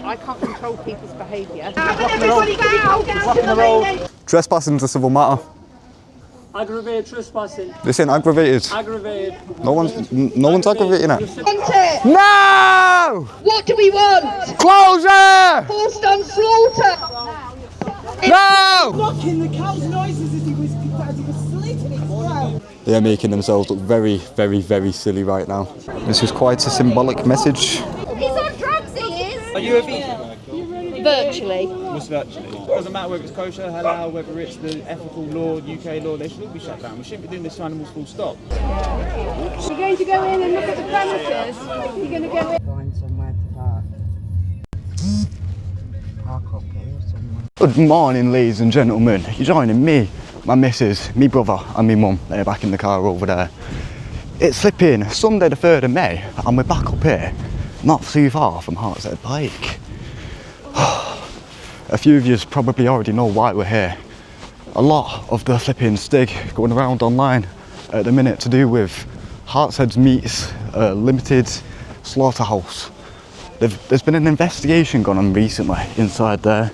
I can't control people's behaviour. Everybody bow down to the road. Trespassing's a civil matter. Aggravated trespassing. This ain't aggravated. Aggravated. No one's aggravating it. Want it? No! What do we want? Closure! Forced on slaughter. No! Knocking the cow's noises as he was slitting its throat. They're making themselves look very, very, very silly right now. This is quite a symbolic message. He's on drugs, he is. Are you a vegan? Virtually. What's virtually? It doesn't matter whether it's kosher, halal, whether it's the ethical law, UK law, they should all be shut down. We shouldn't be doing this to animals full stop. You're going to go in and look at the premises? You're going to go in? Find somewhere to park. Park up here somewhere. Good morning, ladies and gentlemen. You're joining me, my missus, me brother and me mum. They're back in the car over there. It's flipping Sunday the 3rd of May and we're back up here, not too far from Hartshead Pike. A few of you probably already know why we're here. A lot of the flipping stig going around online at the minute to do with Hartshead Meats Limited slaughterhouse. There's been an investigation going on recently inside there,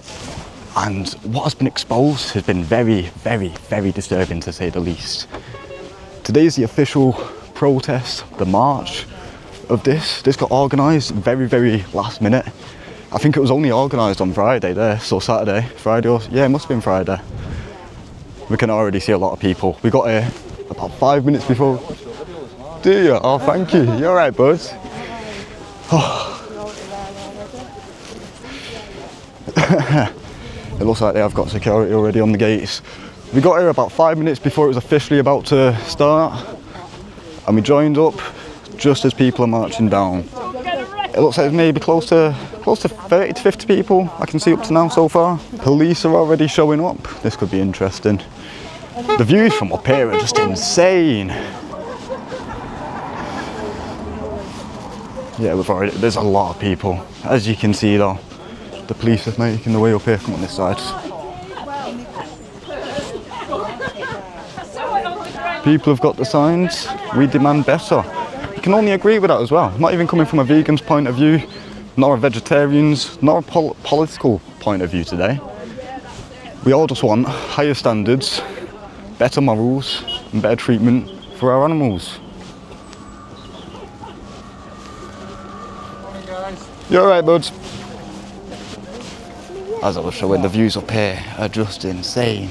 and what has been exposed has been very, very, very disturbing to say the least. Today's the official protest, the march of this. This got organised very, very last minute. I think it was only organised on Friday there, so Saturday, Friday, or, yeah, it must have been Friday. We can already see a lot of people. We got here about 5 minutes before. Do you? Oh, thank you. You're right, bud. Oh. It looks like they have got security already on the gates. We got here about 5 minutes before it was officially about to start, and we joined up just as people are marching down. It looks like it's maybe close to 30 to 50 people I can see up to now so far. Police are already showing up. This could be interesting. The views from up here are just insane. Yeah, there's a lot of people. As you can see though, the police are making their way up here. Come on this side. People have got the signs. We demand better. You can only agree with that as well. Not even coming from a vegan's point of view, nor a vegetarian's, nor a political point of view today. We all just want higher standards, better morals, and better treatment for our animals. Morning, guys. You alright, buds? As I was showing, the views up here are just insane.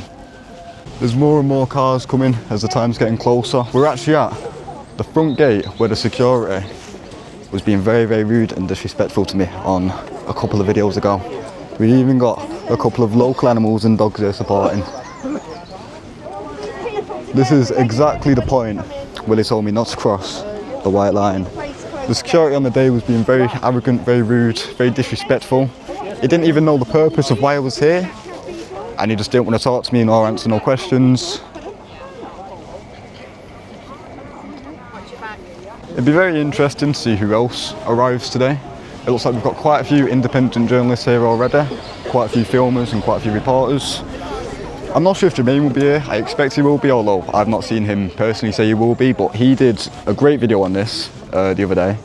There's more and more cars coming as the time's getting closer. We're actually at the front gate where the security was being very, very rude and disrespectful to me on a couple of videos ago. We even got a couple of local animals and dogs there supporting. This is exactly the point where they told me not to cross the white line. The security on the day was being very arrogant, very rude, very disrespectful. He didn't even know the purpose of why I was here, and he just didn't want to talk to me nor answer no questions. It'd be very interesting to see who else arrives today. It looks like we've got quite a few independent journalists here already, quite a few filmers and quite a few reporters. I'm not sure if Jermaine will be here. I expect he will be, although I've not seen him personally say he will be, but he did a great video on this the other day,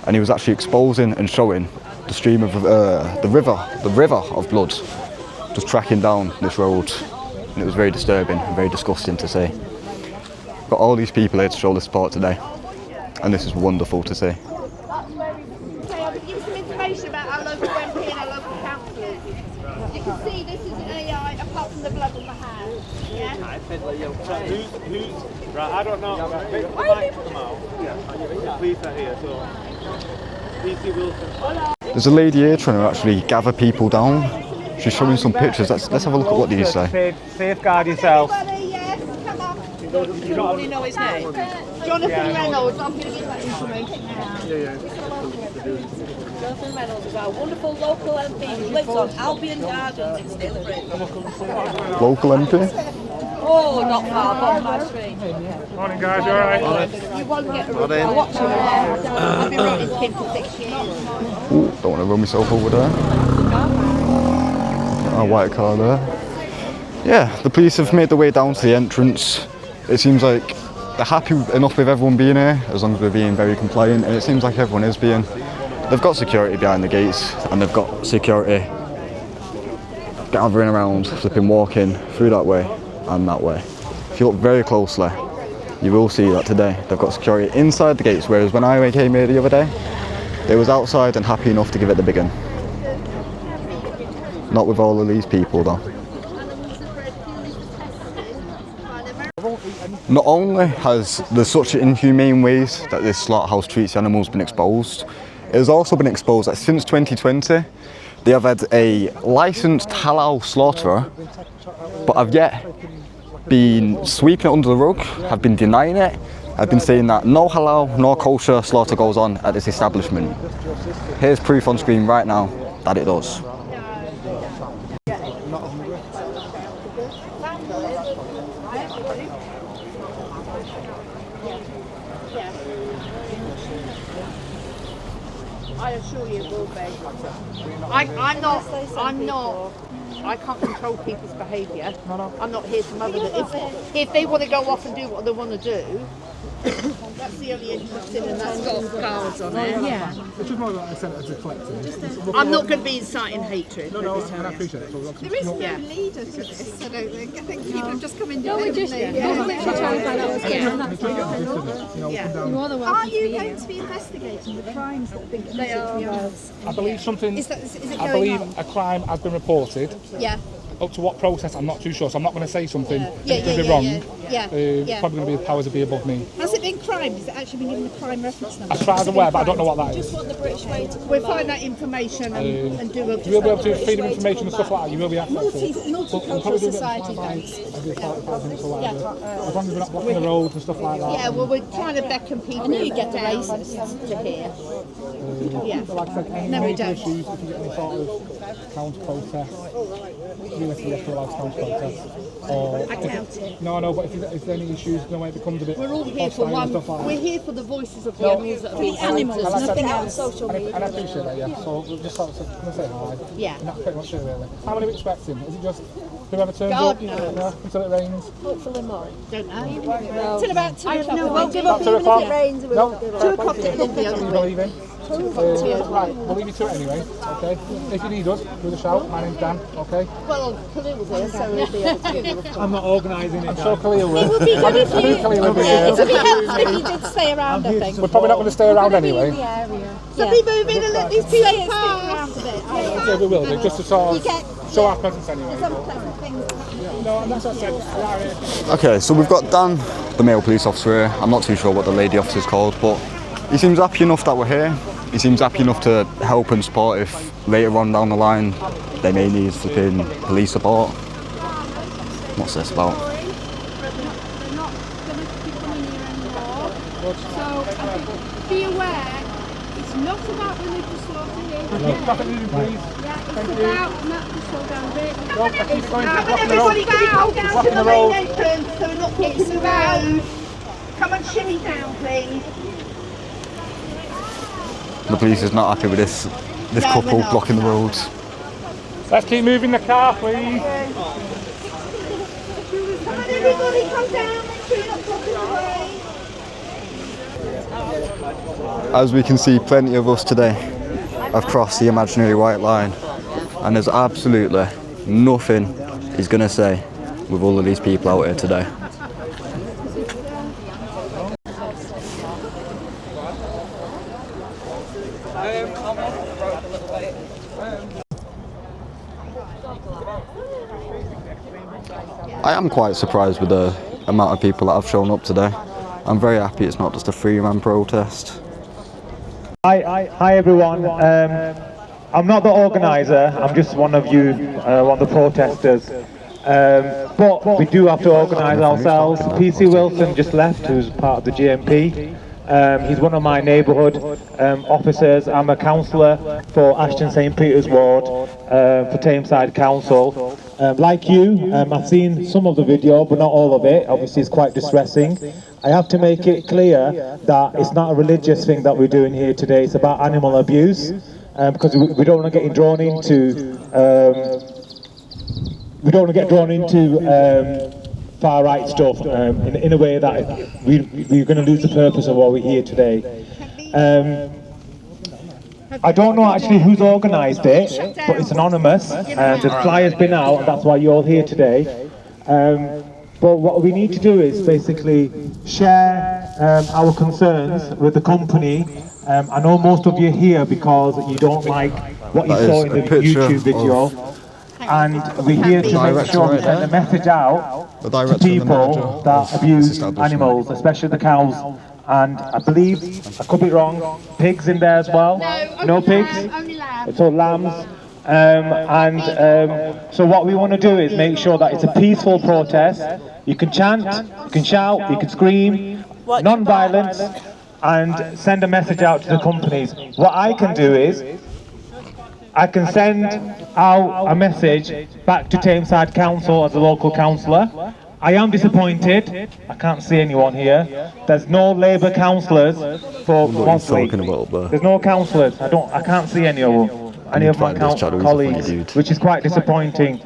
and he was actually exposing and showing the stream of the river of blood just tracking down this road, and it was very disturbing and very disgusting to see. Got all these people here to show the support today, and this is wonderful to see. Okay, I'll give you some information about our local MP and our local councillors. You can see this is AI apart from the blood on the hand. Yeah? Who's right, I don't know. Wait for the mic to come out. Yeah. Police are here, so PC Wilson. There's a lady here trying to actually gather people down. She's showing some pictures. Let's have a look at what these say. Safeguard yourself. Everybody, yes, come on. You probably know his name. Jonathan Reynolds, I'm going to give that information now. Jonathan Reynolds is our wonderful local MP who lives on Albion Gardens in Stilbridge. Local MP? Oh, not far from my street. Morning, guys. You alright? You won't get a report. I'll watch you there. I've been running Kim for 6 years. Ooh, don't want to run myself over there. Our white car there. Yeah, the police have made their way down to the entrance. It seems like they're happy enough with everyone being here, as long as we're being very compliant, and it seems like everyone is being. They've got security behind the gates, and they've got security gathering around, flipping walking through that way and that way. If you look very closely, you will see that today they've got security inside the gates, whereas when I came here the other day, they was outside and happy enough to give it the big one. Not with all of these people though. Not only has there such inhumane ways that this slaughterhouse treats the animals been exposed, it has also been exposed that since 2020 they have had a licensed halal slaughterer, but have yet been sweeping it under the rug, have been denying it, have been saying that no halal nor kosher slaughter goes on at this establishment. Here's proof on screen right now that it does. I assure you it will be. I can't control people's behaviour. I'm not here to mother them. If they want to go off and do what they want to do, that's the only interesting, and that's got guards on it. Yeah. It's just more like a centre to collect. I'm not going to be inciting hatred. No, and I appreciate it. There is no leader to this, I don't think. I think people have just come in. No, we just literally trying to find out what's going on. That's fine. Are you going to be investigating the crimes that have been committed to the animals? I believe something. Is it I going believe on? a crime has been reported. Yeah. Up to what process, I'm not too sure, so I'm not going to say something that could be Yeah. wrong. Yeah. Probably going to be the powers that be above me. Has it been crime? Has it actually been given a crime reference number? As far as I'm aware, but I don't know what that is. We'll find that information and do a... You will be able to feed them information and stuff like that. You will be access to it. Multicultural society, thanks. As long as we're not blocking the roads and stuff like that. Yeah, well, we're trying to beckon people to get the racists to hear. Yeah. Like I said, any No, we major don't. issues, if you get any sort of counter-protest, realistically, have to allow counter-protest. Or I doubt it. No, but if there's any issues, no way it becomes a bit We're all here for hostile and one. stuff like that. We're here for the voices of the animals that have been Animals, And like I said, nothing else. And I appreciate that, yeah. So we'll just sort of come and say hi. Yeah. And that's pretty much it, really. How many are we expecting? Is it just whoever turns God up? knows. Yeah, until it rains? Hopefully more. Don't know. Till about 2 o'clock. We won't give About up 2 even o'clock? if it rains. We No. won't give up. 2 o'clock it'll be You over. believe in? Right, we'll leave you to it anyway, okay? If you need us, give us a shout. My name's Dan, okay? Well, Khalil's here, so he'll be able to give you a call. I'm not organising it. I'm sure Khalil will. It would be good if you, Khalil will be it would here. be helpful if you did stay around, I think. We're probably not going to stay around anyway. So be moving and let these people Stick pass. around a bit. Yeah, we will do, just to sort You get of show our presence anyway. some pleasant things happening. No, that's what I said. We are here. Okay, so we've got Dan, the male police officer here. I'm not too sure what the lady officer's called, but he seems happy enough that we're here. He seems happy enough to help and support if later on down the line they may need flipping police support. What's this about? They're not going to be coming here anymore. So I think, be aware, it's not about religious slaughter here. Traffic moving, please. Yeah, it's about not to slow down a bit. Keep going, Come on, blocking the road. everybody, can you go down to Blocking the the road. main entrance so we're not getting the road? Come and shimmy down, please. The police is not happy with this No, couple we're not. blocking the roads. Let's keep moving the car, please. Come on, everybody, come down. Make sure you're not blocking the way. As we can see, plenty of us today have crossed the imaginary white line, and there's absolutely nothing he's going to say with all of these people out here today. I am quite surprised with the amount of people that have shown up today. I'm very happy it's not just a three-man protest. Hi everyone. I'm not the organiser. I'm just one of you, one of the protesters. But we do have to organise ourselves. PC Wilson just left, who's part of the GMP. He's one of my neighbourhood officers. I'm a councillor for Ashton St Peter's Ward for Tameside Council. Like you, I've seen some of the video, but not all of it. Obviously, it's quite distressing. I have to make it clear that it's not a religious thing that we're doing here today. It's about animal abuse, because we don't want to get drawn into far right stuff in a way that we're going to lose the purpose of why we're here today. I don't know actually who's organised it, but it's anonymous, and the flyer's been out, and that's why you're all here today. But what we need to do is basically share our concerns with the company. I know most of you are here because you don't like what you saw in the YouTube video, and we're here to make sure we send a message out to people that abuse animals, especially the cows. And I believe, I could be wrong, pigs in there as well? No pigs? Only lambs. So lambs. So what we want to do is make sure that it's a peaceful protest. You can chant, you can shout, you can scream, non-violence, and send a message out to the companies. What I can do is, I can send out a message back to Tameside Council as a local councillor. I am disappointed, I can't see anyone here. There's no Labour councillors for Mosley. There's no councillors, I can't see any of them. Any of my colleagues, which is quite disappointing.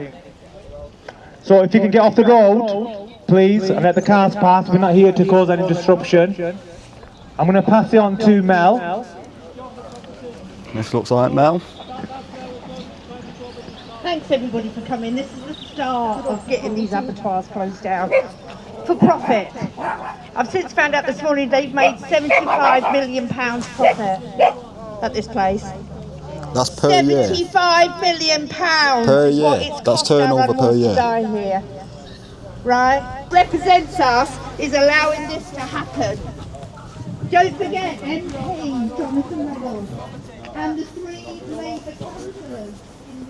So if you can get off the road, please, and let the cars pass. We're not here to cause any disruption. I'm going to pass it on to Mel. This looks like Mel. Thanks everybody for coming. This is the start of getting these abattoirs closed down for profit. I've since found out this morning they've made £75 million profit at this place. That's per year. £75 million per year. That's turnover per year. Die here. Right? Represents us is allowing this to happen. Don't forget MP Jonathan Reynolds and the 3 Labour councillors in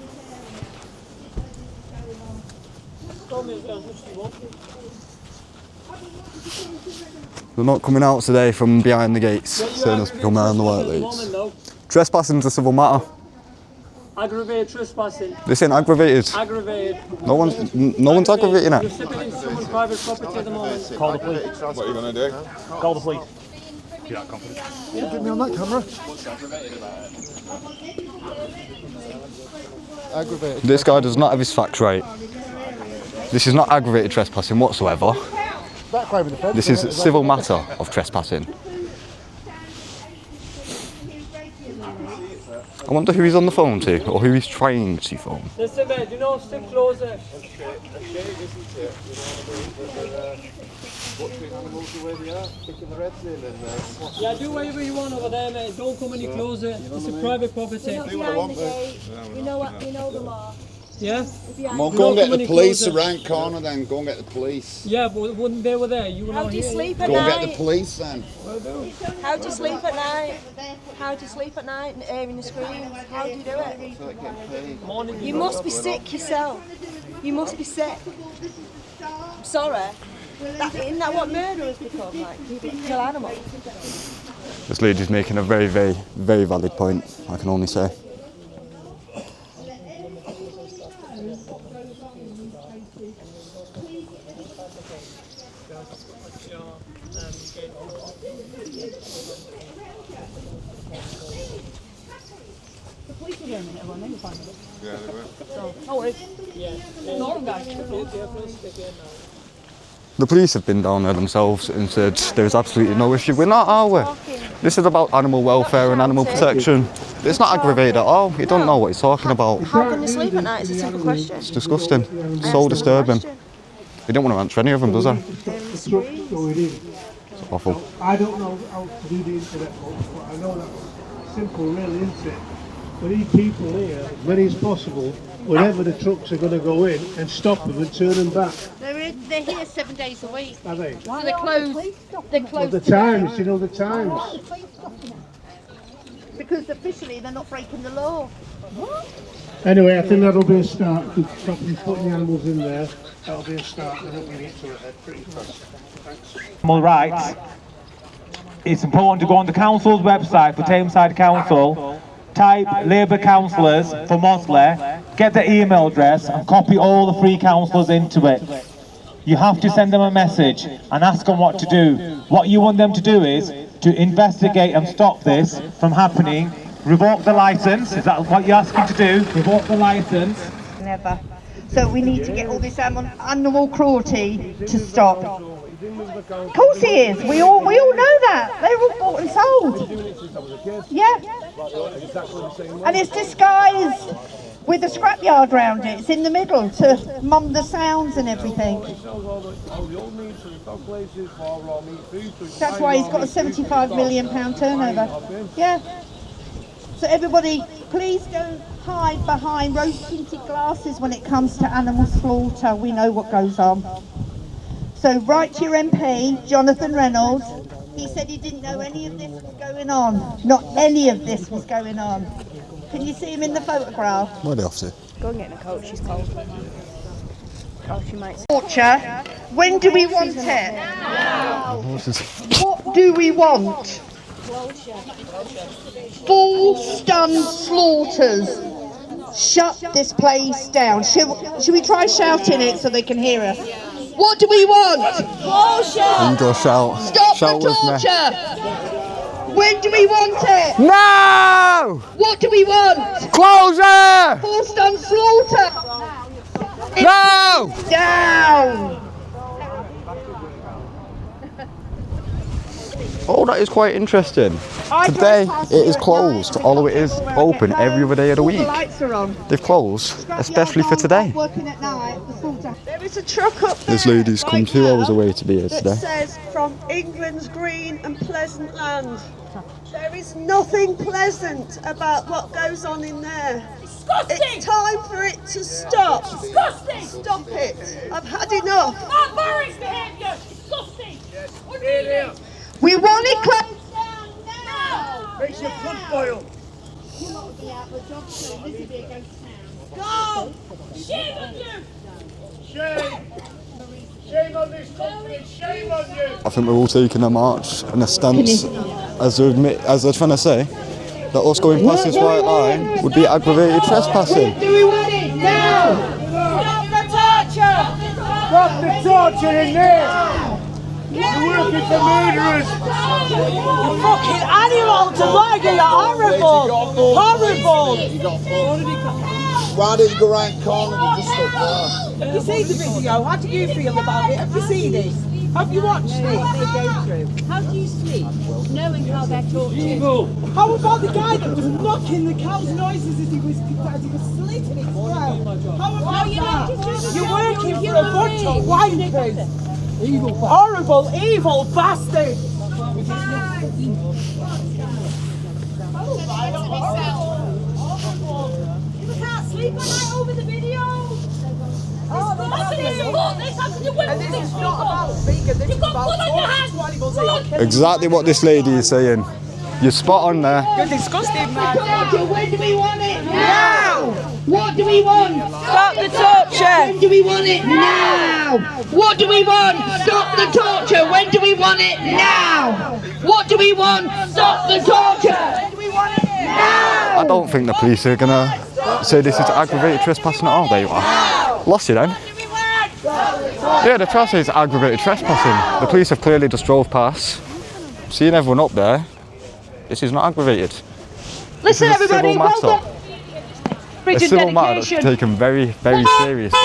this area. They're not coming out today from behind the gates, saying us become on the work leads. Trespassing's a civil matter. Aggravated trespassing. This ain't aggravated. Aggravated. No one's aggravating You're it. stepping into someone's private property at the moment. Call the police. What are you going to do? Call the police. You're that confident? Yeah. Get me on that camera. Aggravated. This guy does not have his facts right. This is not aggravated trespassing whatsoever. This is a civil matter of trespassing. I wonder who he's on the phone to, or who he's trying to phone. Listen, mate, do you know, stick closer. Yeah, do whatever you want over there, mate. Don't come any closer. It's a private property. You know the law. Yeah? Well, go and get the police around corner then. Go and get the police. Yeah, but wouldn't they were there? You were How not do you here. sleep at Go night? and get the police then. How do you sleep at night? How do you sleep at night and hearing the screams? How do you do it? You must be sick yourself. You must be sick. I'm sorry. Isn't that what murderers become? Like, people that kill animals? This lady's making a very, very, very valid point, I can only say. Yeah, they were. No worries. Yeah. No, guys. The police have been down there themselves and said there's absolutely no issue. We're not, are we? This is about animal welfare and animal protection. It's not aggravated at all. You don't know what he's talking about. How can they sleep at night? It's a simple question. It's disgusting. It's so disturbing. They don't want to answer any of them, does they? It's awful. I don't know how to do the internet, folks, but I know that's simple, really, isn't it? We need people here, as many as possible, whenever the trucks are going to go in, and stop them and turn them back. They're here 7 days a week. Are they? So they're closed. They're closed. The times, you know the times. Because officially they're not breaking the law. Anyway, I think that'll be a start. Stop them putting the animals in there. That'll be a start. I hope we get to it pretty fast. Thanks. Animal rights. It's important to go on the council's website for Tameside Council, type Labour councillors for Mosley, get their email address and copy all the 3 councillors into it. You have to send them a message and ask them what to do. What you want them to do is to investigate and stop this from happening. Revoke the licence, is that what you're asking to do? Revoke the licence. Never. So we need to get all this animal cruelty to stop. Of course he is. We all know that. They're all bought and sold. Yeah. And it's disguised with a scrapyard round it. It's in the middle to mum the sounds and everything. That's why he's got a £75 million turnover. Yeah. So everybody, please don't hide behind rose-tinted glasses when it comes to animal slaughter. We know what goes on. So write to your MP, Jonathan Reynolds. He said he didn't know any of this was going on. Not any of this was going on. Can you see him in the photograph? Where are they off to? Go and get in a coat, she's cold. Oh, she might. Torture. When do we want it? Now. What do we want? Full stun slaughters. Shut this place down. Should we try shouting it so they can hear us? What do we want? Closure. You go shout. Stop shout the torture. When do we want it? No! What do we want? Closure! Full stun slaughter. No! Down. Oh, that is quite interesting. Today it is closed, although it is open every other day of the week. They've closed, especially for today. There is a truck up there. This lady's come 2 hours away to be here today. That says, from England's green and pleasant land. There is nothing pleasant about what goes on in there. Disgusting! It's time for it to stop. Disgusting! Stop it. I've had enough. Barbaric behaviour! Disgusting! We want it closed down now! Makes your blood boil. Go! Shame on you! Shame! Shame on this country! Shame on you! I think we're all taking a march and a stance as they're trying to say that us going past this white line would be aggravated trespassing. Do we want it now? Stop the torture! Stop the torture in there! You're working for murderers! You fucking animal to like it, you're horrible! Horrible! Why did you go round corner and just stop there? Have you seen the video? How do you feel about it? Have you seen it? Have you watched it? How do you sleep, knowing how they're tortured? Evil! How about the guy that was knocking the cow's noises as he was slitting its throat? How about that? You're working for a bunch of wankers! Evil bastard! Horrible, evil bastard! You can't sleep at night over the video? And this is not about vegan, this is about Exactly what this lady is saying. You're spot on there. You're disgusting, man. When do we want it? Now! What do we want? Stop the torture! When do we want it? Now! What do we want? Stop the torture! When do we want it? Now! What do we want? Stop the torture! When do we want it? Now! I don't think the police are gonna say this is aggravated trespassing at all. There you are. Lost you then. Yeah, the trust is aggravated trespassing. The police have clearly just drove past, seeing everyone up there. This is not aggravated. Listen, everybody, well done. A civil matter that's taken very, very seriously.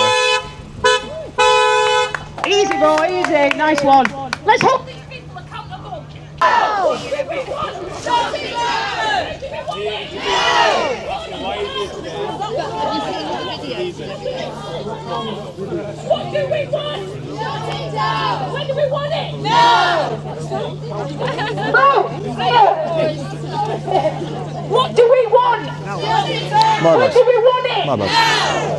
Easy, bro, easy. Nice one. Let's hope These people are accountable! What do we want? Shut it down! When do we want it? No! What do we want? Shut it down! When do we want it? My bad.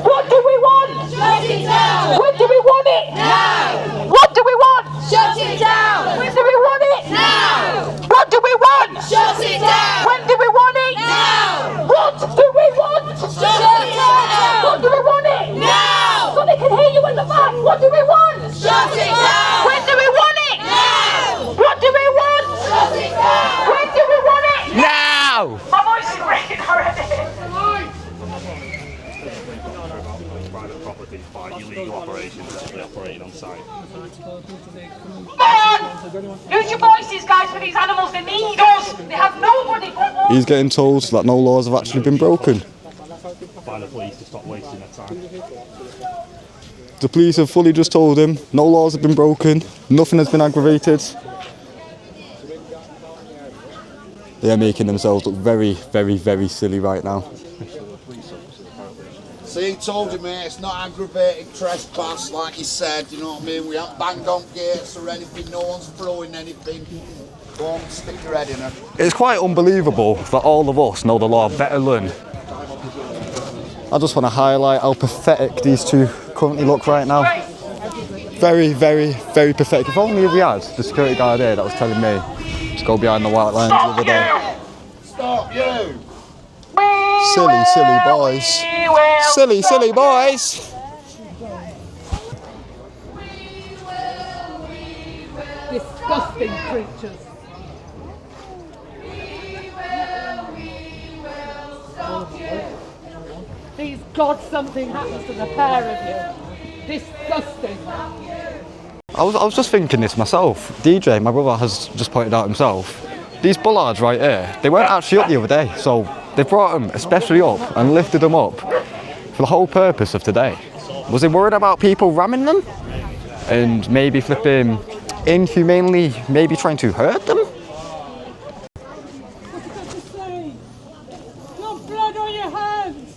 What do we want? Shut it down! When do we want it? Now! What do we want? Shut it down! When do we want it? Now! What do we want? Shut it down! When do we want it? Now! What do we want? Shut it down! What do we want it? Now! So they can hear you in the back. What do we want? Shut it down! When do we want it? Now! What do we want? Shut it down! When do we want it? Now! My voice is breaking already. Private property by illegal operations actually operating on site. Come on! Use your voices, guys, for these animals. They need us. They have nobody but us. He's getting told that no laws have actually been broken. By the police to stop wasting their time. The police have fully just told him no laws have been broken, nothing has been aggravated. They are making themselves look very, very, very silly right now. See, he told you, mate, it's not aggravated trespass like you said, you know what I mean? We haven't banged on gates or anything, no one's throwing anything. Go on, stick your head in it. It's quite unbelievable that all of us know the law better than. I just want to highlight how pathetic these two currently look right now. Very, very, very pathetic. If only we had the security guard here that was telling me to go behind the white lines the other day. Stop you! Silly, silly boys. Silly, silly boys. Disgusting creatures. Please God, something happens to the pair of you. Disgusting. I was just thinking this myself. DJ, my brother, has just pointed out himself. These bollards right here, they weren't actually up the other day, so they brought them especially up and lifted them up for the whole purpose of today. Was he worried about people ramming them? And maybe flipping inhumanely, maybe trying to hurt them? No blood on your hands!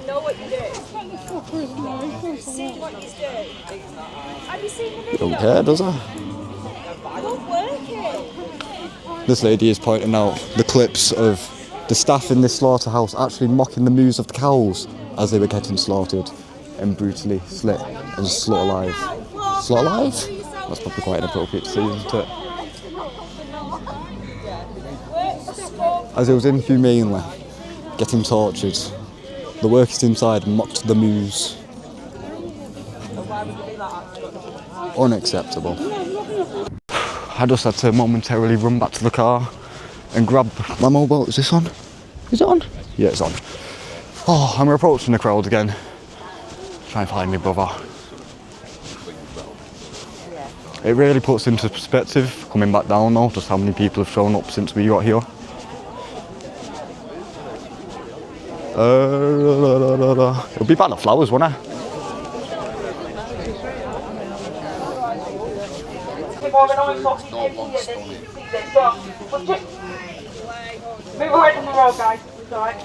Know what you do. See what you do. Have you seen the video? Don't care, does he? Don't work it. This lady is pointing out the clips of the staff in this slaughterhouse actually mocking the moves of the cows as they were getting slaughtered and brutally slit and slaughtered alive. Slaughtered alive? That's probably quite inappropriate to say, isn't it? As it was inhumanely getting tortured, the workers inside mocked the moves. Unacceptable. I just had to momentarily run back to the car and grab my mobile. Is this on? Is it on? Yeah, it's on. Oh, I'm approaching the crowd again. Try and find me brother. It really puts into perspective, coming back down now, just how many people have shown up since we got here. It'll be about the flowers, won't it? Move away from the road, guys. It's alright.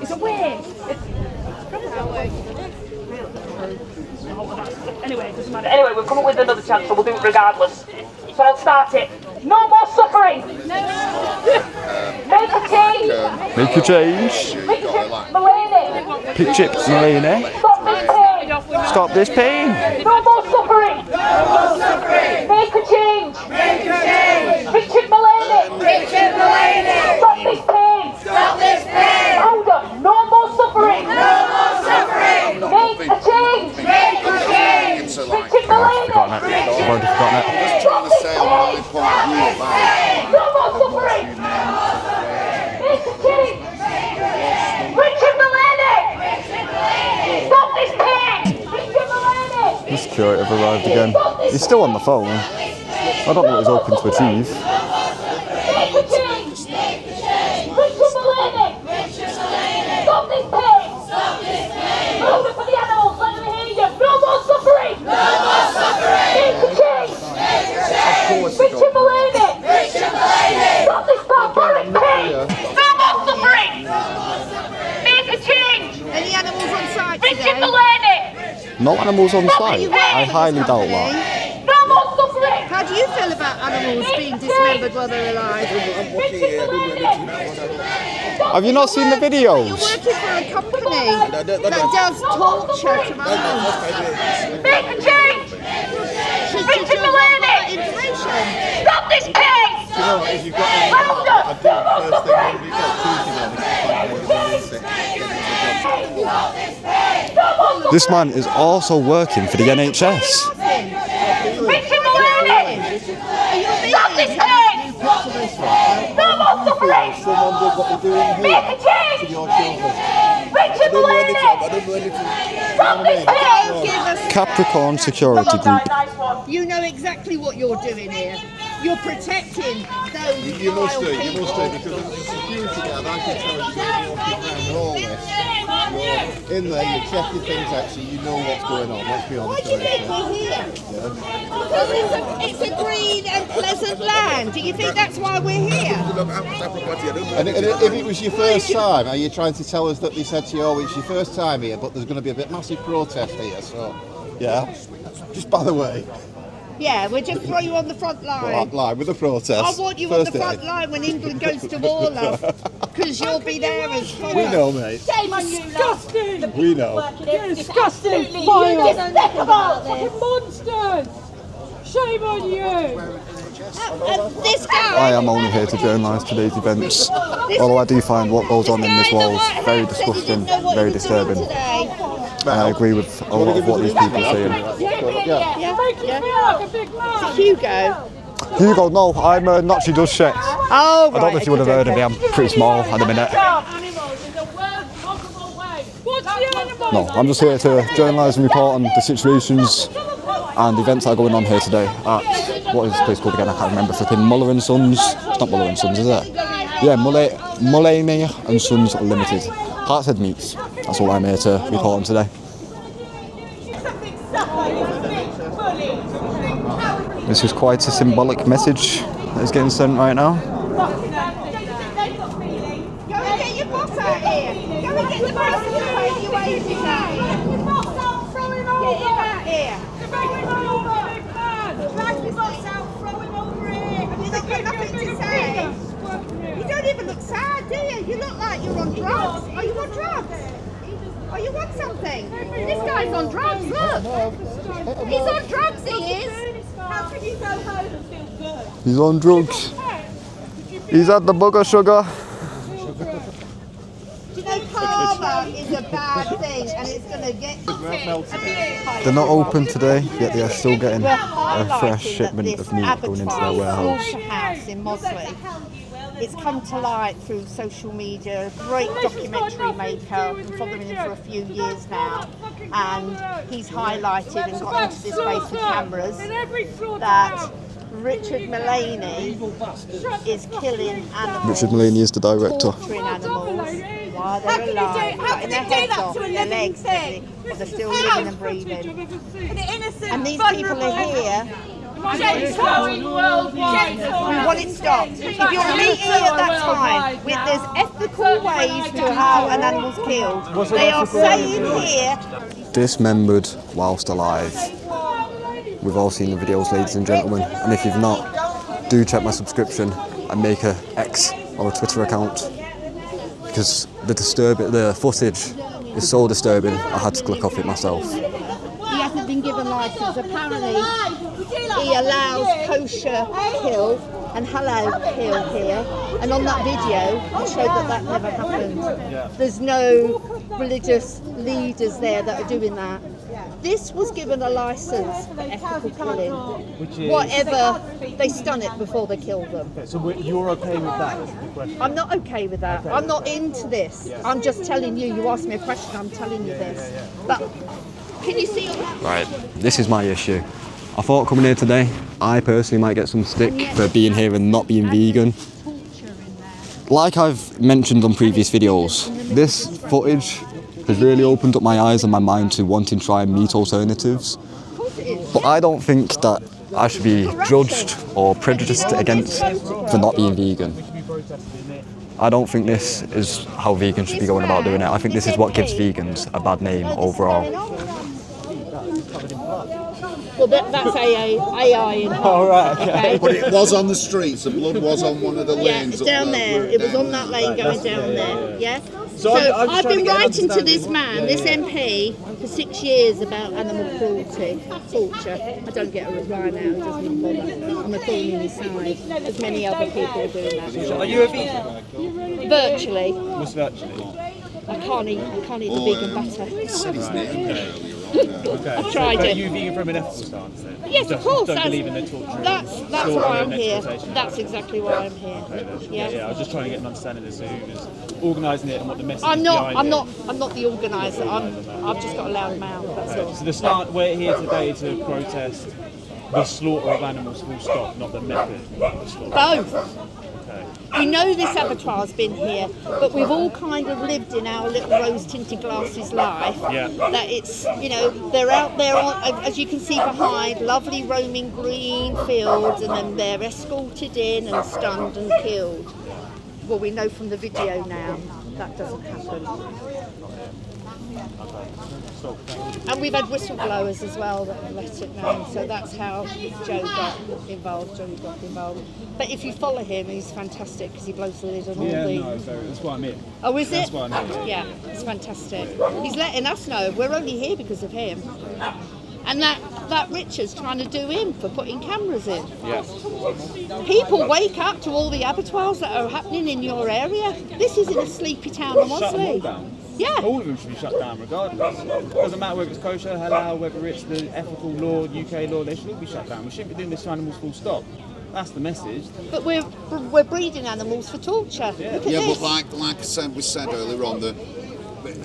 It's a way. Anyway, it doesn't matter. Anyway, we've come up with another chance, so we'll do it regardless. So I'll start it. No more suffering! Make a change! Make a change. Pitch it, Mulaney. Stop this pain! No more suffering! No more suffering! Make a change! Make a change! Richard Mulaney! Richard Mulaney! Stop this pain! Stop this pain! Hold on! No more suffering! No more suffering! Make a change! Make a change! Richard Mulaney! I've already forgotten it. I'm just trying to say my point of view about it. No more suffering! Make a change! Richard Mulaney! Stop this pain! Richard Mulaney! The security have arrived again. He's still on the phone. I don't know what he's hoping to achieve. Make a change! Richard Mulaney! Stop this pain! Hold it for the animals, let them hear you! No more suffering! No more suffering! Make a change! Richard Mulaney! Stop this barbaric pain! No more suffering! Make a change! Any animals on site Richard today? Mulaney! No animals on site? I highly doubt that. No more suffering! How do you feel about animals being dismembered while they're alive? Have you not seen the You're videos? working for a company that does torture to animals. Make a change! Should you Richard just have Mulaney! that information? Stop this pain! If you've got any I do first thing when we got Tuesday. This man is also working for the NHS. Richard Mulaney! Stop this pain! No more suffering! Someone did what they're doing here Make a change! to your children. Richard Mulaney! I don't know anything. Stop this pain! Give us Capricorn Security Group. You know exactly what you're doing here. You're protecting those You must vile do, people. you must do, because there's security guard, I can tell you, walking around all this. You're in there, you're checking things out, so you know what's going on, let's be honest. Why do you think we're here? Because it's a green and pleasant land. Do you think that's why we're here? And if it was your first time, are you trying to tell us that they said to you, oh, it's your first time here, but there's going to be a bit massive protest here, so, yeah, just by the way. Yeah, we'll just throw you on the front line. Line with the protest. I want you on the front line when England goes to war, love. Because you'll be there as well. We know, mate. Shame on you, disgusting! We know. You're disgusting! You're despicable! Fucking monsters! Shame on you! This guy. I am only here to journalise today's events, although I do find what goes on in this walls very disgusting, very disturbing. And I agree with a lot of what these people are saying. Hugo. Hugo, no, I'm NotchieDoesShit. Oh, I don't know if you would have heard of me, I'm pretty small at the minute. No, I'm just here to journalise and report on the situations and events that are going on here today at, what is this place called again? I can't remember, flipping Muller and Sons. It's not Muller and Sons, is it? Yeah, Mulaney and Sons Limited. Hartshead Meats. That's all I'm here to report on today. This is quite a symbolic message that is getting sent right now. Go and get your boss out here. Go and get the boss out here. You waving at. Get him out here. Drag your boss out, throw him over here. You've got nothing to say. You don't even look sad, do you? You look like you're on drugs. Are you on drugs? Are you on something? This guy's on drugs, look. He's on drugs, he is. How can you go home and feel good? He's on drugs. He's had the bugger sugar. Do you know karma is a bad thing and it's going to get... They're not open today, yet they are still getting We're a highlighting fresh that shipment this of meat going into their warehouse. slaughterhouse in Mosley. It's come to light through social media. Great documentary maker, been following him for a few years now, and he's highlighted and got into this space with cameras that Richard Mullaney is killing animals. Richard Mullaney is the director. Slaughtering animals while they're alive, cutting their heads off, their legs, everything, while they're still living and breathing. And these people are here. We want it stopped. If you're meeting at that time, there's ethical ways to how an animal's killed. They are saying here. Dismembered whilst alive. We've all seen the videos, ladies and gentlemen, and if you've not, do check my subscription and make a X or a Twitter account, because the footage is so disturbing. I had to click off it myself. He hasn't been given license. Apparently, he allows kosher kill and halal kill here. And on that video, it showed that never happened. There's no religious leaders there that are doing that. This was given a license for ethical killing. Whatever, they stun it before they kill them. Okay, so you're okay with that? Is the question. I'm not okay with that. Okay. I'm not into this. I'm just telling you. You asked me a question. I'm telling you this. But can you see? Right, this is my issue. I thought coming here today, I personally might get some stick for being here and not being vegan. Like I've mentioned on previous videos, this footage has really opened up my eyes and my mind to wanting to try meat alternatives. But I don't think that I should be judged or prejudiced against for not being vegan. I don't think this is how vegans should be going about doing it. I think this is what gives vegans a bad name overall. Well, that's AI in Oh, right, okay. But it was on the streets, the blood was on one of the lanes. Yeah, down there. It was on that lane going down there, yeah? So I've been writing to this man, this MP, for 6 years about animal cruelty, torture. I don't get a reply now, it doesn't even bother. I'm a thorn in his side, as many other people are doing that. Are you a vegan? Virtually. What's virtually? I can't eat the vegan butter. Okay. I've tried it. Are you vegan from an ethical stance then? Yes, of course. Don't believe in the torture. That's why I'm here. That's exactly why I'm here. Yeah, I was just trying to get an understanding as to who's organising it and what the message is I'm behind it. not the organiser. I've just got a loud mouth. That's all. So the start, we're here today to protest the slaughter of animals full stop, not the method of the slaughter? Both. Okay. We know this abattoir's been here, but we've all kind of lived in our little rose-tinted glasses life. Yeah. That it's, you know, they're out there, as you can see behind, lovely roaming green fields, and then they're escorted in and stunned and killed. Well, we know from the video now that doesn't happen. And we've had whistleblowers as well that have let it know, so that's how Joe got involved. But if you follow him, he's fantastic because he blows the lid on all the... No, that's why I'm here. Oh, is it? That's why I'm here. Yeah, it's fantastic. He's letting us know we're only here because of him. And that Richard's trying to do him for putting cameras in. Yeah. People wake up to all the abattoirs that are happening in your area. This isn't a sleepy town of Shut them all Mosley. down. Yeah. All of them should be shut down regardless. It doesn't matter whether it's kosher, halal, whether it's the ethical law, UK law, they should all be shut down. We shouldn't be doing this to animals full stop. That's the message. But we're breeding animals for torture. Yeah, Look at Yeah, this. but like I said, we said earlier on, that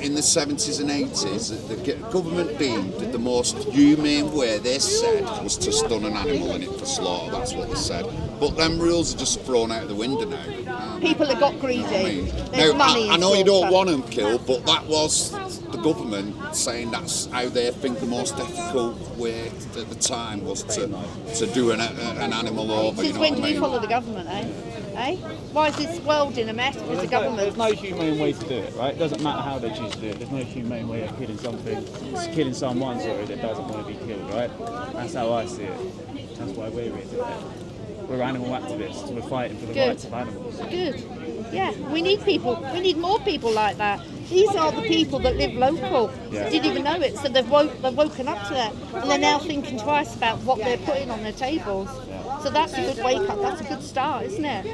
in the 70s and 80s, the government deemed that the most humane way, they said, was to stun an animal in it for slaughter. That's what they said. But them rules are just thrown out of the window now. People have got greedy. I mean, There's now, money I in know you don't slaughter. want them killed, but that was the government saying that's how they think the most ethical way at the time was to do an animal over. Since You know when what do I we mean? follow the government, eh? Eh? Why is this world in a mess with the government? There's no humane way to do it, right? It doesn't matter how they choose to do it. There's no humane way of killing something. It's killing someone, sorry, that doesn't want to be killed, right? That's how I see it. That's why we're here today. We're animal activists. We're fighting for the Good. rights of animals. Good. Yeah, we need people. We need more people like that. These are the people that live local. Yeah. Didn't even know it, so they've woken up to that, and they're now thinking twice about what they're putting on their tables. So that's a good wake up. That's a good start, isn't it?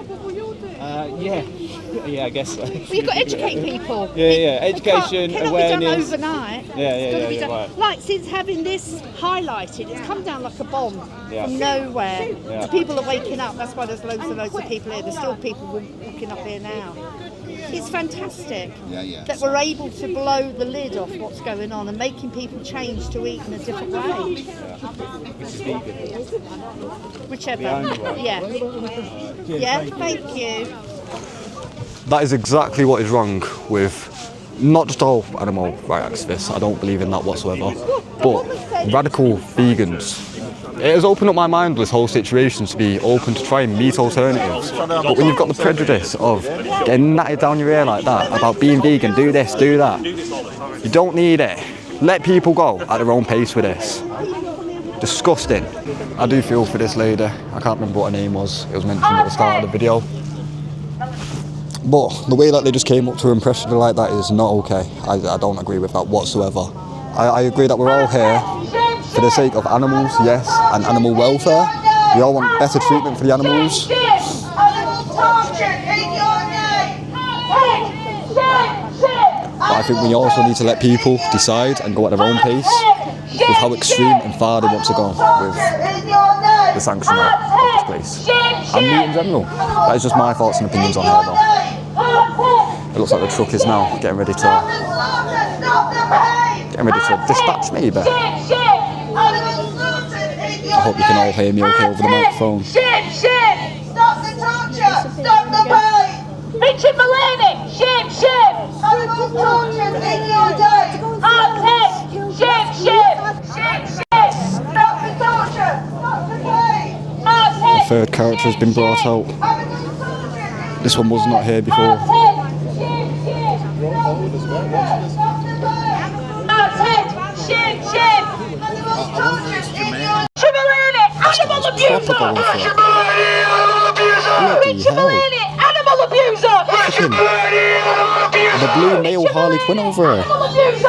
Yeah, I guess so. Well, you've got to educate people. Yeah, education, It cannot awareness. be done overnight. Yeah, Be done. right. Like since having this highlighted, it's come down like a bomb Yeah. from nowhere. Yeah. So people are waking up. That's why there's loads and loads of people here. There's still people walking up here now. It's fantastic that we're able to blow the lid off what's going on and making people change to eat in a different way. This is vegan. Whichever. The only way. Yeah, thank you. That is exactly what is wrong with not just all animal rights activists, I don't believe in that whatsoever, but radical vegans. It has opened up my mind, this whole situation, to be open to trying meat alternatives. But when you've got the prejudice of getting natted down your ear like that about being vegan, do this, do that, you don't need it. Let people go at their own pace with this. Disgusting. I do feel for this lady. I can't remember what her name was. It was mentioned at the start of the video. But the way that they just came up to her and pressured her like that is not okay. I don't agree with that whatsoever. I agree that we're all here for the sake of animals, yes, and animal welfare. We all want better treatment for the animals. But I think we also need to let people decide and go at their own pace with how extreme and far they want to go with the sanction of this place. And meat in general. That is just my thoughts and opinions on here though. It looks like the truck is now getting ready to dispatch maybe. I hope you can all hear me okay over the microphone. Stop the torture! Stop the pain! Richard Mulaney! Shame! Animal torture in your day! Hartshead! Shame! Stop the torture! Stop the pain! The third character has been brought out. This one was not here before. Animal abuser! Bloody hell. Animal abuser! Fucking the blue male Harley Quinn over here. Animal abuser!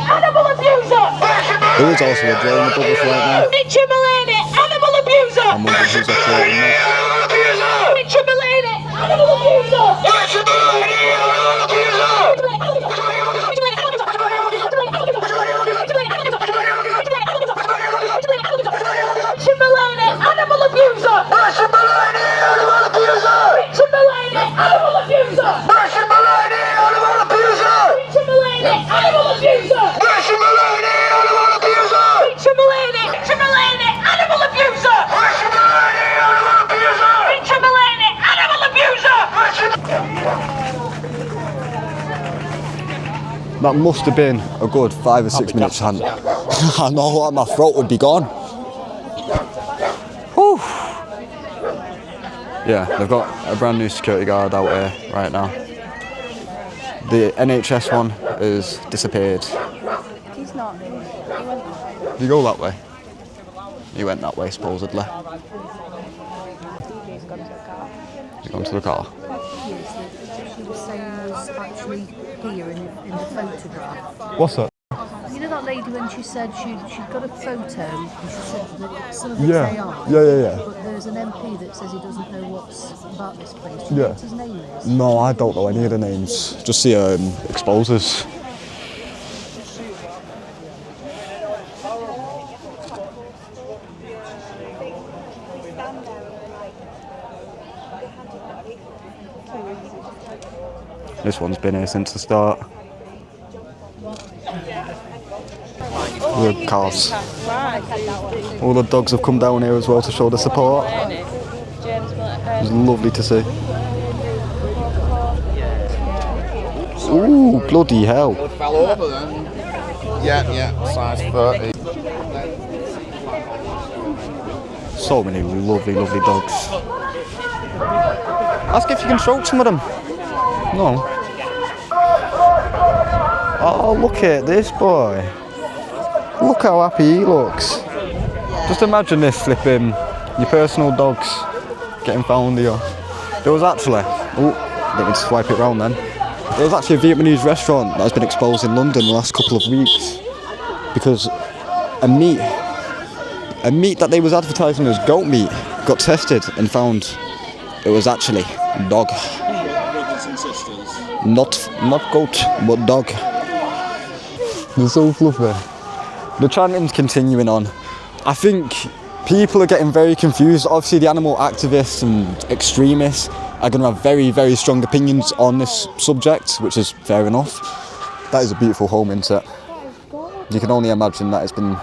Animal abuser! There is also a drone above us right now. Richard Mulaney, animal abuser! I'm wondering who's operating that. Richard Mulaney, animal abuser! Richard Mulaney, animal abuser! Richard Mulaney, animal abuser! Richard Mulaney, animal abuser! Richard Mulaney, animal abuser! Richard Mulaney, animal abuser! Richard Mulaney, That must have been a good 5 or 6 minute chant. I know what, my throat would be gone. Whew. Yeah, they've got a brand new security guard out here right now. The NHS one has disappeared. He's not. He went that way. Did you go that way? He went that way, supposedly. He's gone to the car. He's gone to the car. She was saying was actually here in the photograph. What's that? You know that lady when she said she'd got a photo and she said that some of it's Yeah. AI. Yeah. But there's an MP that says he doesn't know what's about this place. Do you Yeah. know what his name is? No, I don't know any of the names. Just see exposers. This one's been here since the start. The cars. All the dogs have come down here as well to show the support. It's lovely to see. Ooh, bloody hell. Fell over then. Yeah, size 30. So many lovely, lovely dogs. Ask if you can stroke some of them. No. Oh, look at this boy. Look how happy he looks. Just imagine this flipping your personal dogs getting found here. There was actually, oh, let me just swipe it round then. There was actually a Vietnamese restaurant that has been exposed in London the last couple of weeks because a meat that they was advertising as goat meat got tested and found it was actually dog. Not goat, but dog. They're so fluffy. The chanting's continuing on. I think people are getting very confused. Obviously the animal activists and extremists are going to have very, very strong opinions on this subject, which is fair enough. That is a beautiful home, isn't it? You can only imagine that it's been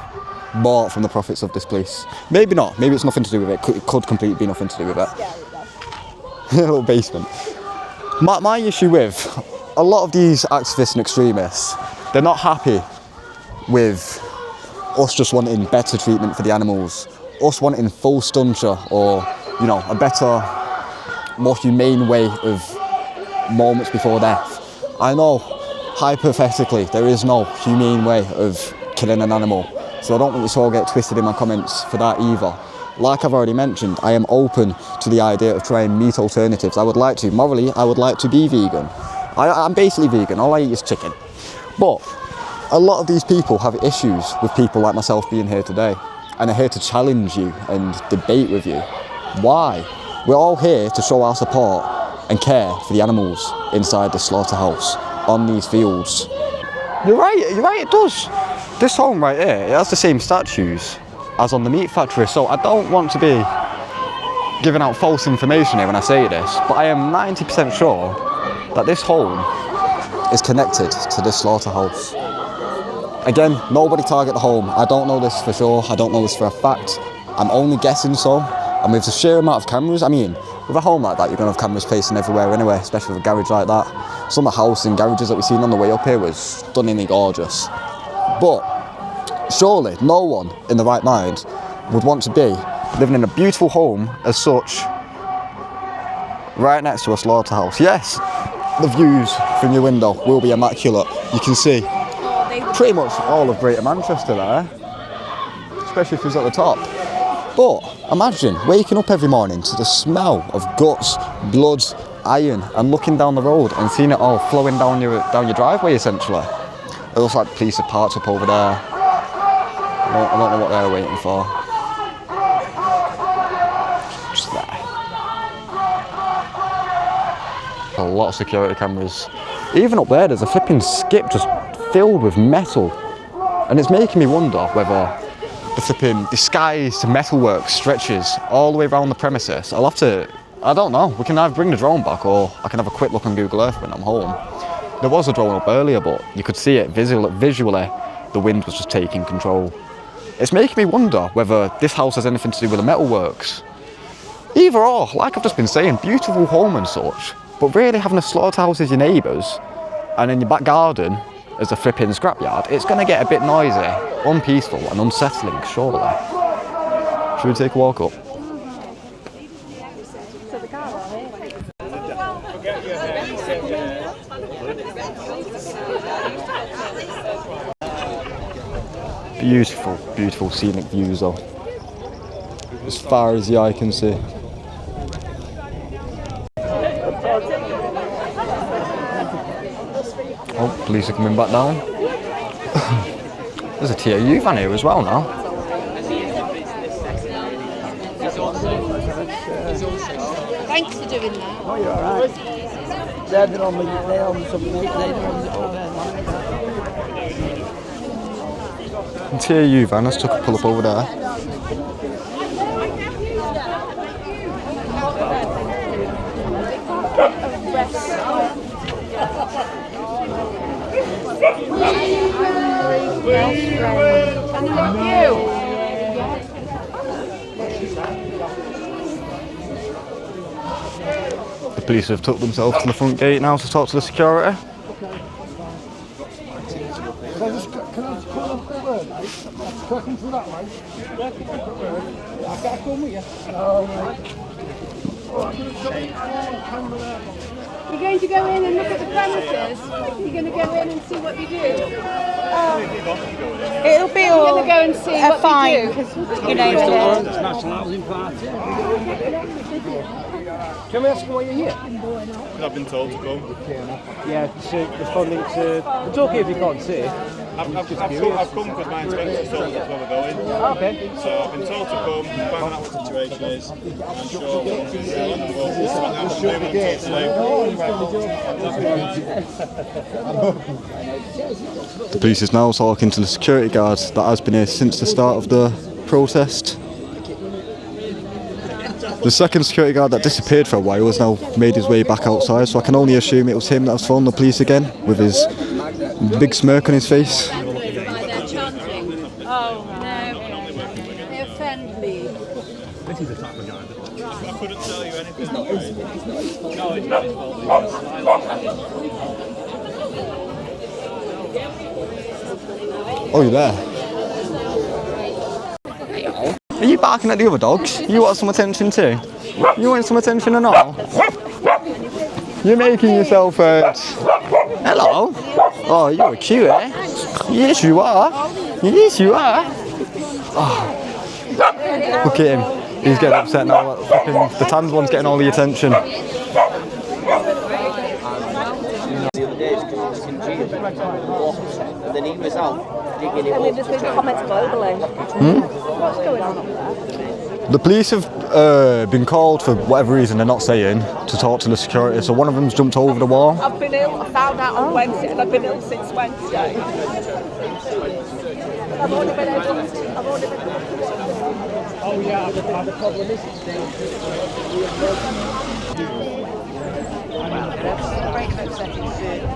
bought from the profits of this place. Maybe not, maybe it's nothing to do with it. It could completely be nothing to do with it. A little basement. My issue with a lot of these activists and extremists, they're not happy with us just wanting better treatment for the animals, us wanting full stunture or, you know, a better, more humane way of moments before death. I know, hypothetically, there is no humane way of killing an animal, so I don't want you to all get twisted in my comments for that either. Like I've already mentioned, I am open to the idea of trying meat alternatives. I would like to, morally, I would like to be vegan. I'm basically vegan, all I eat is chicken. But a lot of these people have issues with people like myself being here today, and are here to challenge you and debate with you. Why? We're all here to show our support and care for the animals inside the slaughterhouse, on these fields. You're right, it does. This home right here, it has the same statues as on the meat factory, so I don't want to be giving out false information here when I say this, but I am 90% sure that this home is connected to this slaughterhouse. Again, nobody target the home. I don't know this for sure, I don't know this for a fact. I'm only guessing so, and with the sheer amount of cameras, I mean, with a home like that, you're going to have cameras facing everywhere anyway, especially with a garage like that. Some of the houses and garages that we've seen on the way up here was stunningly gorgeous. But surely no one in the right mind would want to be living in a beautiful home as such, right next to a slaughterhouse. Yes, the views from your window will be immaculate. You can see pretty much all of Greater Manchester there, especially if it's at the top. But imagine waking up every morning to the smell of guts, blood, iron, and looking down the road and seeing it all flowing down your driveway essentially. It looks like the police are parked up over there. I don't know what they're waiting for. Just there. A lot of security cameras. Even up there, there's a flipping skip just filled with metal. And it's making me wonder whether the flipping disguised metalwork stretches all the way around the premises. I'll have to, I don't know, we can either bring the drone back or I can have a quick look on Google Earth when I'm home. There was a drone up earlier, but you could see it visually, the wind was just taking control. It's making me wonder whether this house has anything to do with the metalworks. Either or, like I've just been saying, beautiful home and such, but really having a slaughterhouse as your neighbours, and in your back garden, as a flipping scrapyard, it's going to get a bit noisy, unpeaceful and unsettling, surely. Should we take a walk up? Beautiful, beautiful scenic views though. As far as the eye can see. Oh, police are coming back down. There's a TAU van here as well now. Thanks for doing that. Oh, you're alright. They're on something. TAU van, let's take a pull up over there. The police have took themselves to the front gate now to talk to the security. You're going to go in and look at the premises? You're going to go in and see what you do? It'll be all going to go and see what fine, they do. because you know It's National Housing Party. Can we ask why you're here? I've been told to come. Yeah, responding to... It's okay if you can't say. I've come because my inspector told me that's where we're going. Okay. So I've been told to come, find out what the situation is, and show what The police is now talking to the security guard that has been here since the start of the protest. The second security guard that disappeared for a while has now made his way back outside, so I can only assume it was him that was phoning the police again, with his big smirk on his face. Oh, no. They offend me. This is the type of guy that I couldn't tell you anything. No, it's not his fault. Oh, you're there. Are you barking at the other dogs? You want some attention too? You want some attention and all? You're making yourself heard. Hello? Oh, you're cute, eh? Yes, you are. Yes, you are. Oh. Look at him. He's getting upset now. The tanned one's getting all the attention. The other day, because he was in jail, and then he was out digging it up. There's been comments globally. What's going on up there? The police have been called for whatever reason they're not saying to talk to the security, so one of them's jumped over the wall. I've been ill. I found out on Wednesday, and I've been ill since Wednesday. I've only been ill. Oh yeah, the problem is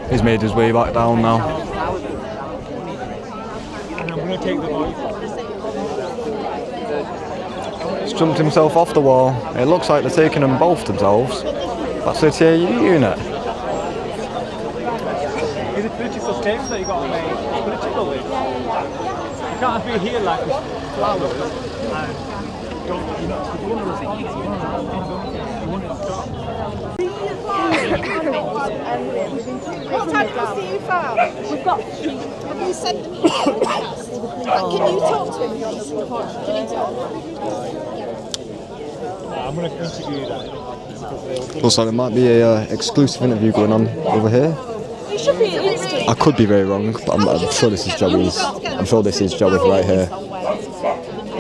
He's made his way back down now. and I'm going to take the bike. He's jumped himself off the wall. It looks like they're taking them both themselves. That's the TAU unit. Is it political statements that you got to make politically? You can't be here like with flowers and don't, you're not supposed to do one of those things. You want it to stop. What type of see you found? We've got. Have you sent them in? Can you talk to him? Can you talk? I'm going to interview that. Looks like there might be a exclusive interview going on over here. You should be at least. I could be very wrong, but I'm sure this is Joey's. I'm sure this is Joey right here.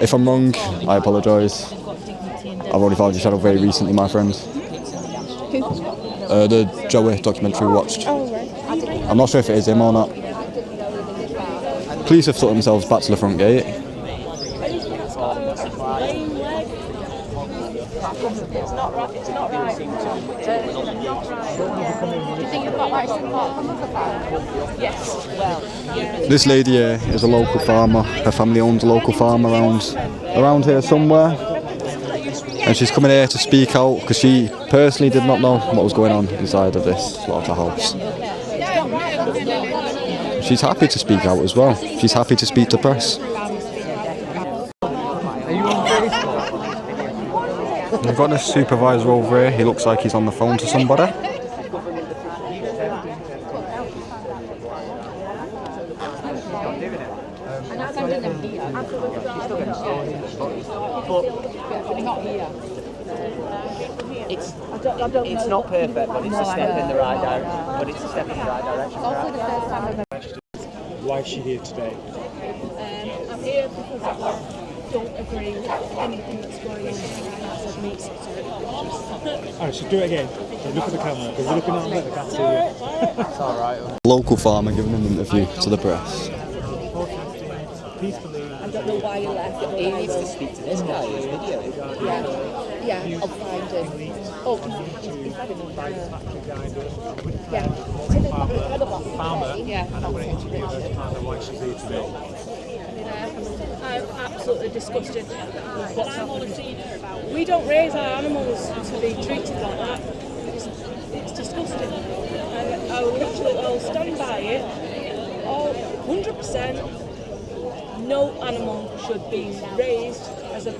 If I'm wrong, I apologise. I've only found your channel very recently, my friend. The Joey documentary we watched. I'm not sure if it is him or not. Police have took themselves back to the front gate. It's not right. It's not right. Do you think you've got like support from other families? Yes. Well. This lady here is a local farmer. Her family owns a local farm around here somewhere. And she's coming here to speak out because she personally did not know what was going on inside of this slaughterhouse. she's happy to speak out as well. She's happy to speak to press. We've got this supervisor over here. He looks like he's on the phone to somebody. It's not perfect, but it's a step in the right direction. Why is she here today? I'm here because I don't agree with anything that's going on. Alright, so do it again. So look at the camera, because we're looking at it, I can't see you. It's alright. Local farmer giving an interview to the press. I don't know why you left. He needs to speak to this guy in his video. Yeah, I'll find him. Oh, yeah. Farmer, Yeah. and I'm going to interview her to find out why she's here today. I'm absolutely disgusted with what's happening. We don't raise our animals to be treated like that. It's disgusting. And I'll stand by it. 100%. No animal should be raised as a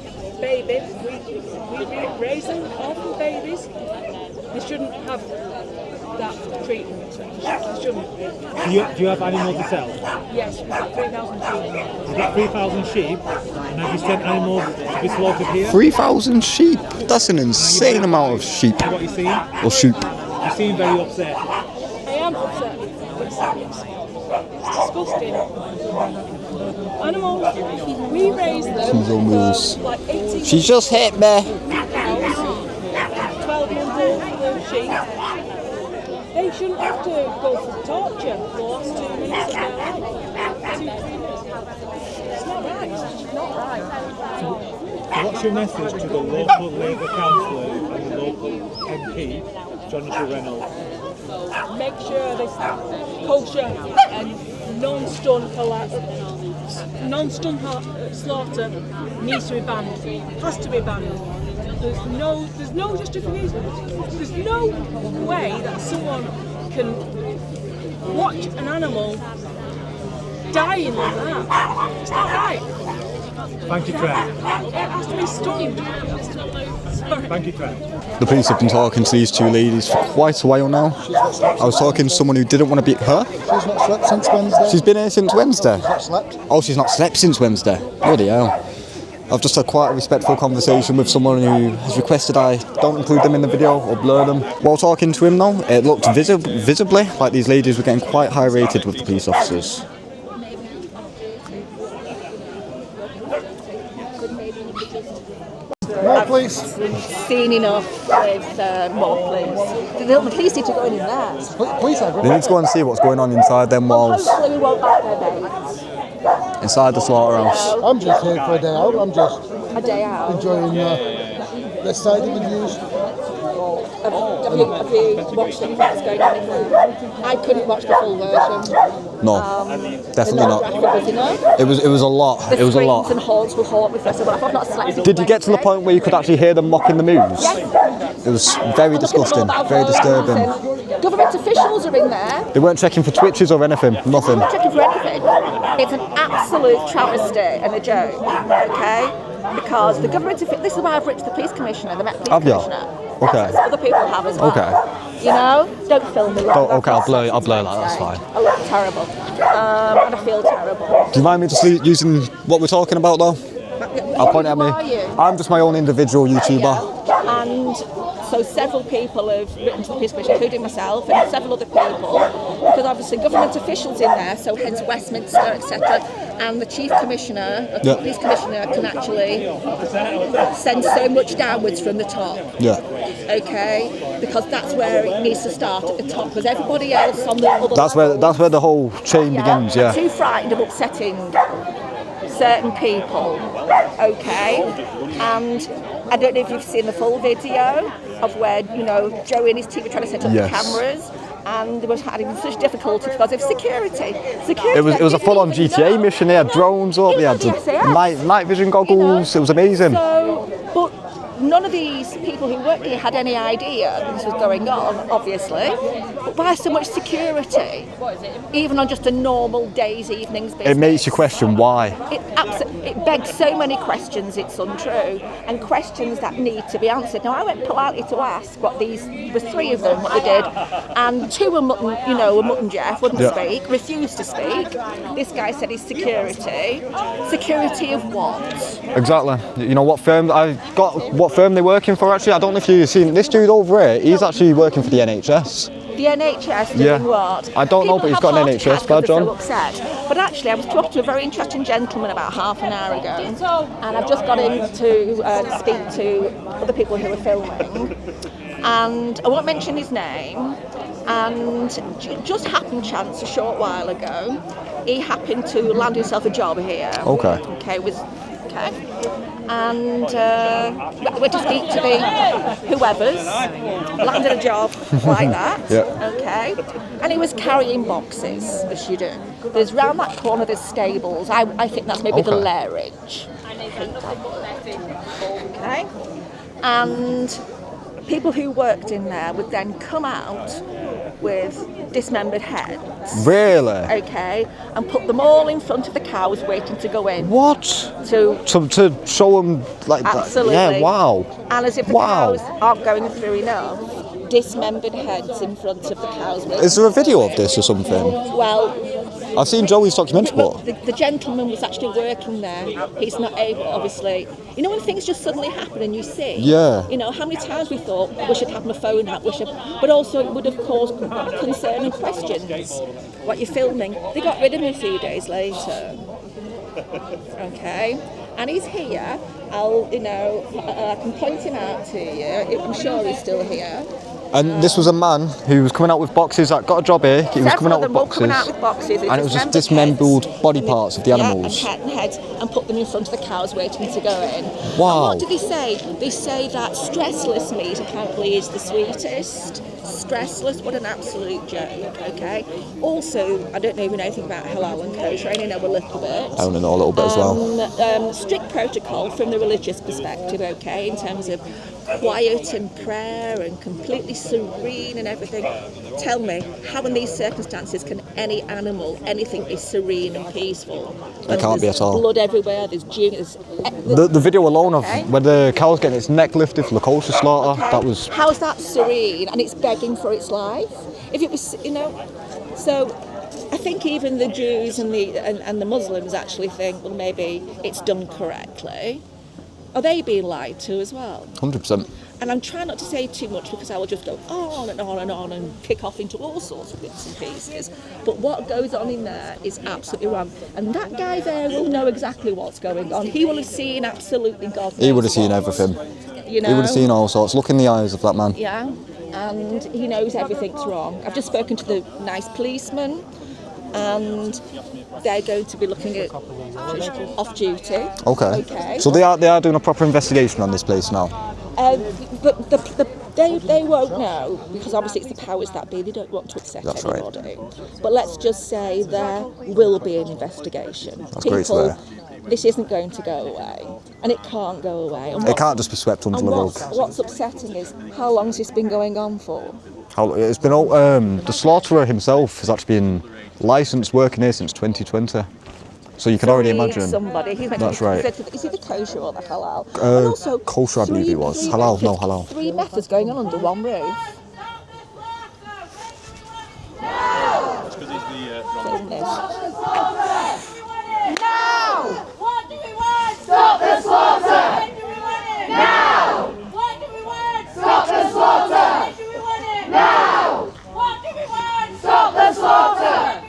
baby. We raise them orphan babies. They shouldn't have that treatment. They shouldn't. Do you have animals yourself? Yes, we've got 3,000 sheep. You've got 3,000 sheep, and have you sent animals to be slaughtered here? 3,000 sheep? That's an insane amount of sheep. What you seeing? Or sheep. You seem very upset. I am upset. It's disgusting. Animals, we raise them for like 18 She just hit me. 12-month-old sheep. They shouldn't have to go through torture for the last 2 minutes of their life. 2-3 minutes. It's not right. It's not right. So what's your message to the local Labour councillor and the local MP, Jonathan Reynolds? Make sure this kosher and non-stun slaughter needs to be banned. Has to be banned. There's no justification. There's no way that someone can watch an animal dying like that. It's not right. Thank you, Trent. It has to be stunned. Sorry. Thank you, Trent. The police have been talking to these two ladies for quite a while now. I was talking to someone who didn't want to be her. She's not slept since Wednesday. She's been here since Wednesday. She's not slept. Oh, she's not slept since Wednesday. Bloody hell. I've just had quite a respectful conversation with someone who has requested I don't include them in the video or blur them. While talking to him though, it looked visibly like these ladies were getting quite high rated with the police officers. More police. Seen enough with more police. The police need to go in there. Police are They need to go and see what's going on inside them walls. Hopefully we won't back their mates. Inside the slaughterhouse. I'm just here for a day out. I'm just A day out. enjoying this side of the news. Have you watched anything that's going on in there? I couldn't watch the full version. No, definitely not. It was a lot. The It was a lot. screams and haunts will haunt me first of all. I've not slept. Did you get to the point where you could actually hear them mocking the moves? Yes. It was very disgusting, very disturbing. Government officials are in there. They weren't checking for twitches or anything, nothing. Not checking for anything. It's an absolute travesty and a joke, okay? Because the government, this is why I've written to the police commissioner, the Met Police Have you? Commissioner. Okay. As other people have as well. Okay. You know, don't film me. Oh, okay, I'll blur that, that's fine. I look terrible. And I feel terrible. Do you mind me just using what we're talking about though? I'll point it at me. Who are you? I'm just my own individual YouTuber. And so several people have written to the police commissioner, including myself and several other people, because obviously government officials in there, so hence Westminster, etc. And the chief commissioner, the police commissioner, can actually send so much downwards from the top. Yeah. Okay, because that's where it needs to start at the top. Because everybody else on the other That's where the whole chain begins. Yeah. too frightened of upsetting certain people, okay? And I don't know if you've seen the full video of where, you know, Joey and his team were trying to set up the cameras, and they were having such difficulty because of security. It was a full-on GTA mission. They had drones up, they had night vision goggles. It was amazing. So, but none of these people who work here had any idea that this was going on, obviously. But why so much security, even on just a normal day's evenings business? It makes you question why. It begs so many questions, it's untrue, and questions that need to be answered. Now, I went politely to ask what there were 3 of them, what they did, and 2 were mutton, were mutton Jeff, wouldn't speak, refused to speak. This guy said he's security. Security of what? Exactly. You know what firm what firm they're working for actually? I don't know if you've seen this dude over here, he's actually working for the NHS. The NHS doing what? I don't know, but he's got an NHS badge on. So upset. But actually, I was talking to a very interesting gentleman about half an hour ago, and I've just got him to speak to other people who are filming, and I won't mention his name. And just happened chance a short while ago, he happened to land himself a job here. Okay. And went to speak to the whoever's, landed a job like that. Okay. And he was carrying boxes, as you do. There's round that corner, there's stables. I think that's maybe the lairage. Okay. And people who worked in there would then come out with dismembered heads. Really? Okay, and put them all in front of the cows waiting to go in. What? To show them like absolutely. that? Yeah, wow. And as if the cows aren't going through enough, dismembered heads in front of the cows. Is there a video of this or something? Well, I've seen Joey's documentary. The gentleman was actually working there. He's not able, obviously. You know when things just suddenly happen and you see? Yeah. You know, how many times we thought we should have my phone out, but also it would have caused concern and questions. What you're filming. They got rid of him a few days later. Okay. And he's here. I can point him out to you. I'm sure he's still here. And this was a man who was coming out with boxes that got a job here. He was coming out with boxes. And it was just dismembered body parts of the animals. And heads, and put them in front of the cows waiting to go in. Wow. And what do they say? They say that stressless meat apparently is the sweetest. Stressless, what an absolute joke, okay? Also, I don't even know anything about halal and kosher, I only know a little bit. I only know a little bit as well. Strict protocol from the religious perspective, okay, in terms of quiet and prayer and completely serene and everything. Tell me, how in these circumstances can any animal, anything be serene and peaceful? It can't be at all. There's blood everywhere, there's the video alone of where the cow's getting its neck lifted for the kosher slaughter, that was... How's that serene? And it's begging for its life? If it was, so I think even the Jews and the Muslims actually think, well, maybe it's done correctly. Are they being lied to as well? 100%. And I'm trying not to say too much because I will just go on and on and on and kick off into all sorts of bits and pieces. But what goes on in there is absolutely wrong. And that guy there will know exactly what's going on. He will have seen absolutely God. He would have seen everything. You know? He would have seen all sorts. Look in the eyes of that man. Yeah, and he knows everything's wrong. I've just spoken to the nice policeman, and they're going to be looking at off duty. Okay. So they are doing a proper investigation on this place now. They won't know because obviously it's the powers that be. They don't want to upset anybody. Right. But let's just say there will be an investigation. That's great to hear. This isn't going to go away, and it can't go away. And it can't just be swept under the rug. What's upsetting is how long has this been going on for? It's been the slaughterer himself has actually been licensed working here since 2020. So you can already imagine. Somebody. That's right. Is he the kosher or the halal? Kosher, I believe he was. Halal, no halal. 3 methods going on under one roof. Now! What do we want? Stop the slaughter! Now! What do we want? Stop the slaughter! Now! What do we want? Stop the slaughter!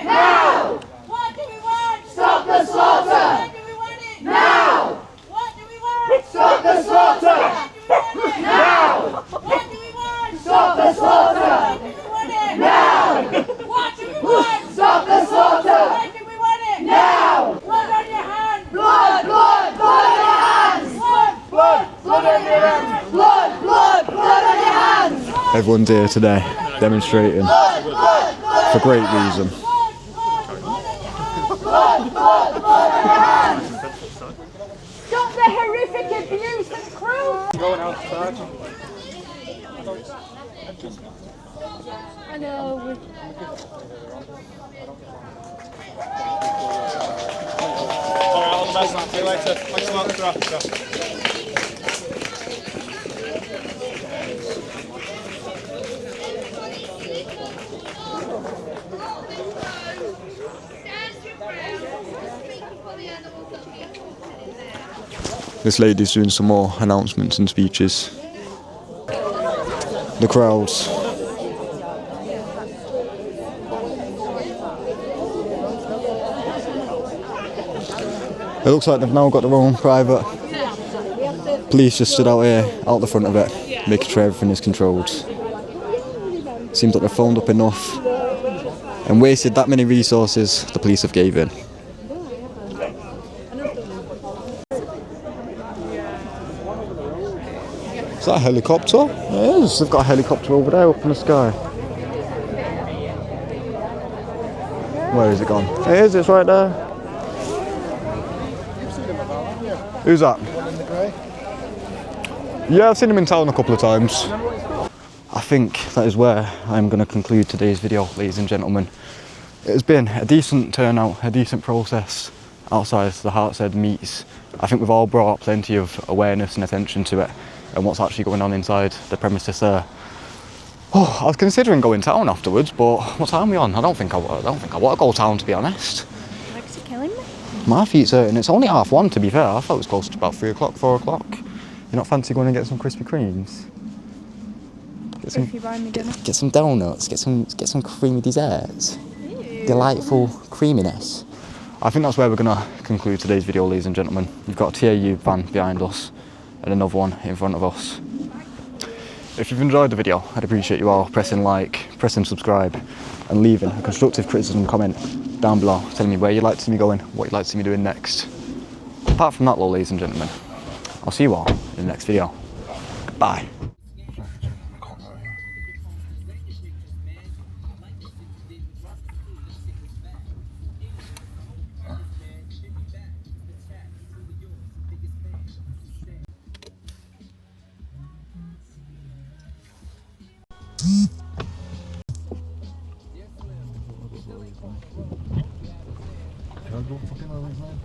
Now! What do we want? Stop the slaughter! Now! What do we want? Stop the slaughter! Now! What do we want? Stop the slaughter! Now! What do we want? Stop the slaughter! When do we want it? Now! Blood on your hands! Blood! Blood! Blood on your hands! Blood! Blood! Blood on your hands! Blood! Blood! Blood on your hands! Everyone's here today demonstrating for great reason. Blood! Blood! Blood on your hands! Stop the horrific abuse and cruelty! going outside. I know. Alright, all the best, man. See you later. Thanks a lot for after. This lady's doing some more announcements and speeches. The crowds. It looks like they've now got their own private police just stood out here, out the front of it, making sure everything is controlled. Seems like they've phoned up enough and wasted that many resources the police have gave in. Is that a helicopter? It is. They've got a helicopter over there up in the sky. Where is it gone? It is, it's right there. Who's that? Yeah, I've seen him in town a couple of times. I think that is where I'm going to conclude today's video, ladies and gentlemen. It has been a decent turnout, a decent process outside the Hartshead meets. I think we've all brought plenty of awareness and attention to it and what's actually going on inside the premises there. Oh, I was considering going town afterwards, but what time are we on? I don't think I want to go town, to be honest. Legs are killing me. My feet's hurting. It's only 1:30 to be fair. I thought it was close to about 3 o'clock, 4 o'clock. You not fancy going and get some Krispy Kremes? If you buy me dinner. Get some donuts, get some creamy desserts. Ew. Delightful creaminess. I think that's where we're going to conclude today's video, ladies and gentlemen. We've got a TAU van behind us and another one in front of us. If you've enjoyed the video, I'd appreciate you all pressing like, pressing subscribe and leaving a constructive criticism comment down below telling me where you'd like to see me going, what you'd like to see me doing next. Apart from that though, ladies and gentlemen, I'll see you all in the next video. Bye. Can I go fucking over his name?